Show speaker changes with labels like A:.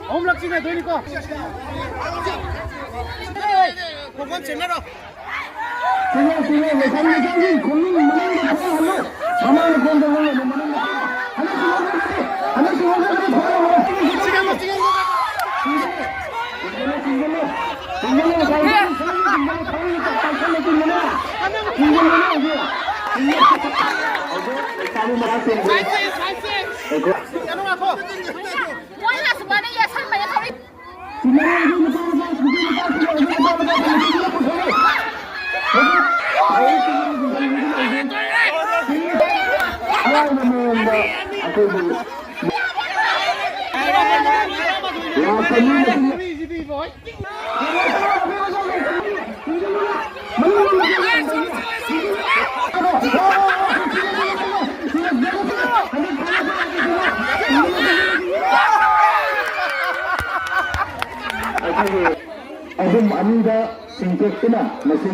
A: 어음락 찍어야 되니까. 그건 재미로.
B: 지금 상대적인 국민 문화를 하나씩 Agung Anda singkatnya masih